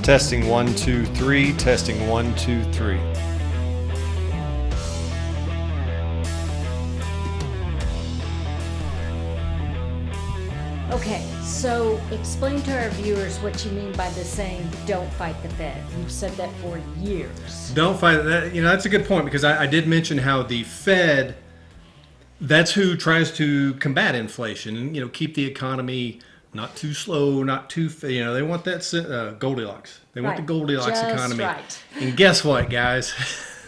Testing 1, 2, 3. Testing 1, 2, 3. Okay, so explain to our viewers what you mean by the saying, don't fight the Fed. You've said that for years. Don't fight that. That's a good point, because I did mention how the Fed, that's who tries to combat inflation and, keep the economy not too slow, not too, they want that Goldilocks. They want the Goldilocks Just economy. right. And guess what, guys?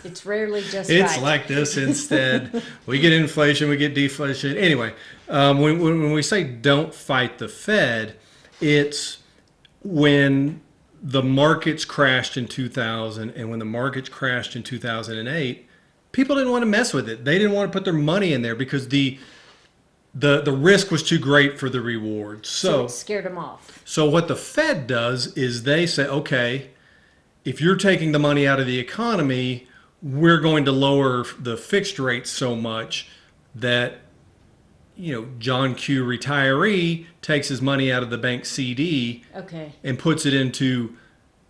It's rarely just It's right. like this instead. We get inflation, we get deflation. Anyway, when we say don't fight the Fed, it's when the markets crashed in 2000 and when the markets crashed in 2008, people didn't want to mess with it. They didn't want to put their money in there because the risk was too great for the reward. So it scared them off. So what the Fed does is they say, okay, if you're taking the money out of the economy, we're going to lower the fixed rate so much that, John Q. retiree takes his money out of the bank CD and puts it into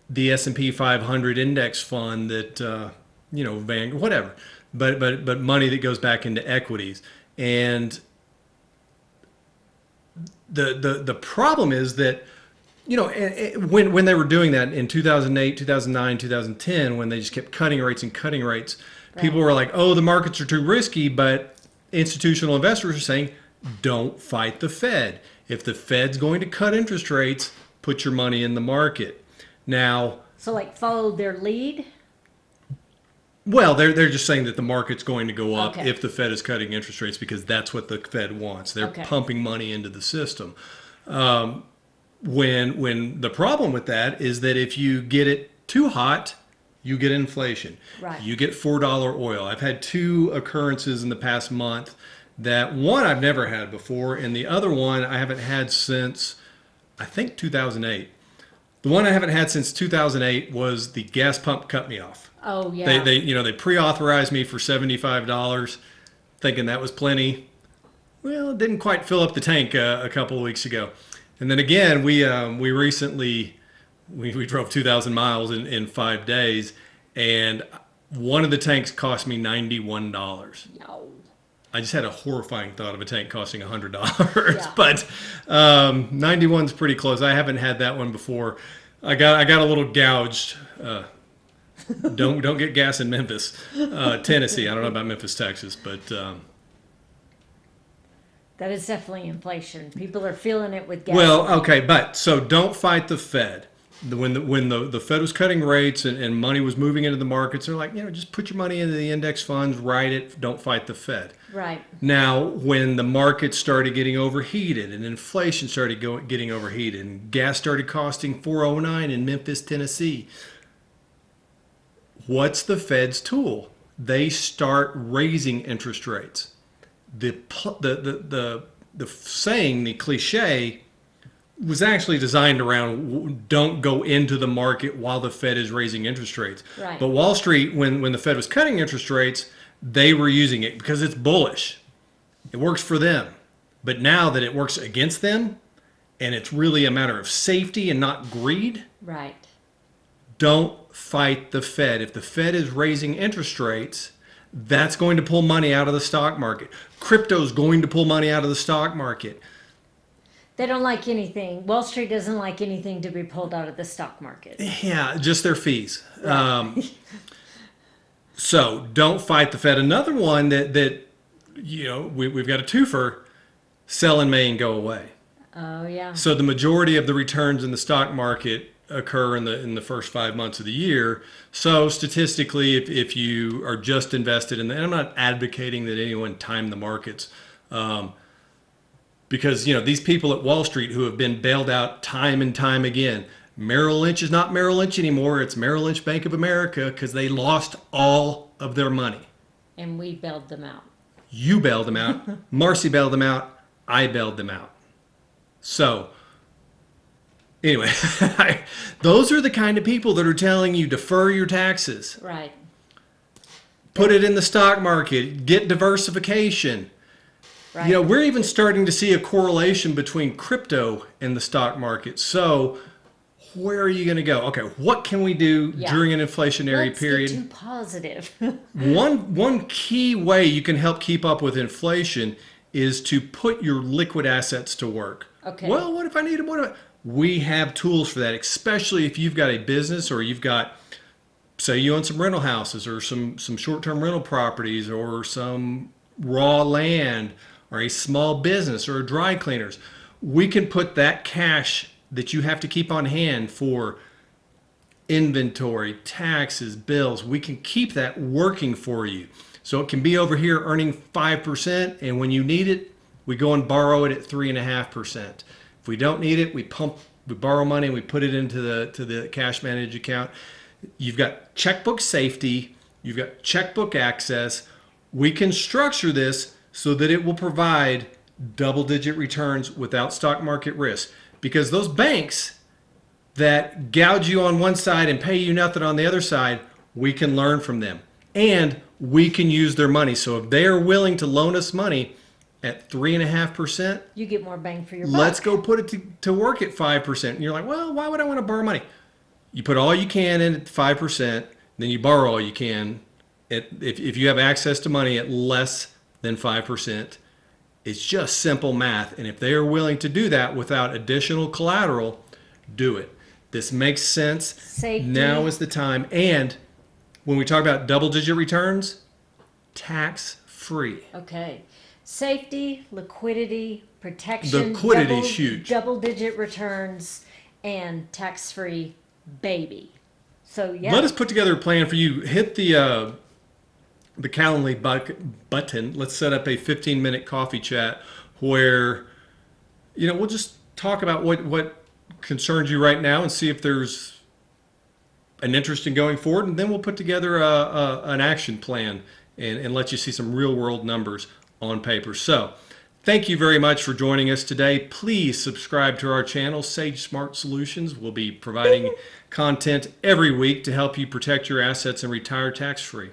the S&P 500 index fund that, whatever, but money that goes back into equities. And the problem is that, when they were doing that in 2008, 2009, 2010, when they just kept cutting rates and cutting rates, people were like, oh, the markets are too risky. But institutional investors are saying, don't fight the Fed. If the Fed's going to cut interest rates, put your money in the market. Now, so follow their lead? Well, they're just saying that the market's going to go up if the Fed is cutting interest rates because that's what the Fed wants. They're pumping money into the system. When the problem with that is that if you get it too hot, you get inflation. Right. You get $4 oil. I've had two occurrences in the past month that one I've never had before, and the other one I haven't had since, I think, 2008. The one I haven't had since 2008 was the gas pump cut me off. Oh, yeah. They pre-authorized me for $75, thinking that was plenty. Well, it didn't quite fill up the tank a couple of weeks ago. And then again, we recently drove 2,000 miles in 5 days, and one of the tanks cost me $91. No. I just had a horrifying thought of a tank costing $100, yeah. But 91's pretty close. I haven't had that one before. I got a little gouged. Don't get gas in Memphis, Tennessee. I don't know about Memphis, Texas, but. That is definitely inflation. People are feeling it with gas. Well, okay, but so don't fight the Fed. When the Fed was cutting rates and money was moving into the markets, they're like, just put your money into the index funds, ride it, don't fight the Fed. Right. Now, when the market started getting overheated and inflation started getting overheated and gas started costing $4.09 in Memphis, Tennessee, what's the Fed's tool? They start raising interest rates. The saying, the cliche, was actually designed around don't go into the market while the Fed is raising interest rates. Right. But Wall Street, when the Fed was cutting interest rates, they were using it because it's bullish. It works for them. But now that it works against them, and it's really a matter of safety and not greed, right. Don't fight the Fed. If the Fed is raising interest rates, that's going to pull money out of the stock market. Crypto's going to pull money out of the stock market. They don't like anything. Wall Street doesn't like anything to be pulled out of the stock market. Yeah, just their fees. Right. So don't fight the Fed. Another one that we've got a twofer: sell in May and go away. Oh yeah. So the majority of the returns in the stock market occur in the first 5 months of the year. So statistically, if you are just invested in and I'm not advocating that anyone time the markets, because these people at Wall Street who have been bailed out time and time again. Merrill Lynch is not Merrill Lynch anymore. It's Merrill Lynch Bank of America because they lost all of their money. And we bailed them out. You bailed them out. Marcy bailed them out. I bailed them out. So anyway, those are the kind of people that are telling you defer your taxes. Right. Put it in the stock market. Get diversification. Right. We're even starting to see a correlation between crypto and the stock market. So where are you going to go? Okay, what can we do Yeah. during an inflationary Let's period? get too positive. One key way you can help keep up with inflation is to put your liquid assets to work. Okay. Well, what if I need a more? We have tools for that, especially if you've got a business or you've got, say you own some rental houses or some short-term rental properties or some raw land or a small business or dry cleaners. We can put that cash that you have to keep on hand for inventory, taxes, bills, we can keep that working for you. So it can be over here earning 5%, and when you need it, we go and borrow it at 3.5%. If we don't need it, we borrow money and we put it into the cash managed account. You've got checkbook safety, you've got checkbook access. We can structure this so that it will provide double-digit returns without stock market risk, because those banks that gouge you on one side and pay you nothing on the other side, we can learn from them. And we can use their money. So if they are willing to loan us money at 3.5%, You get more bang for your buck. let's go put it to work at 5%. And you're like, well, why would I want to borrow money? You put all you can in at 5%, then you borrow all you can. If you have access to money at less than 5%, it's just simple math. And if they are willing to do that without additional collateral, do it. This makes sense. Safety. Now is the time. And when we talk about double-digit returns, tax-free. Okay. Safety, liquidity, protection. Liquidity's huge. Double-digit returns and tax-free baby. So yeah. Let us put together a plan for you. Hit the Calendly button. Let's set up a 15-minute coffee chat where, we'll just talk about what concerns you right now and see if there's an interest in going forward, and then we'll put together an action plan and let you see some real world numbers on paper. So thank you very much for joining us today. Please subscribe to our channel, Sage Smart Solutions. We'll be providing content every week to help you protect your assets and retire tax free.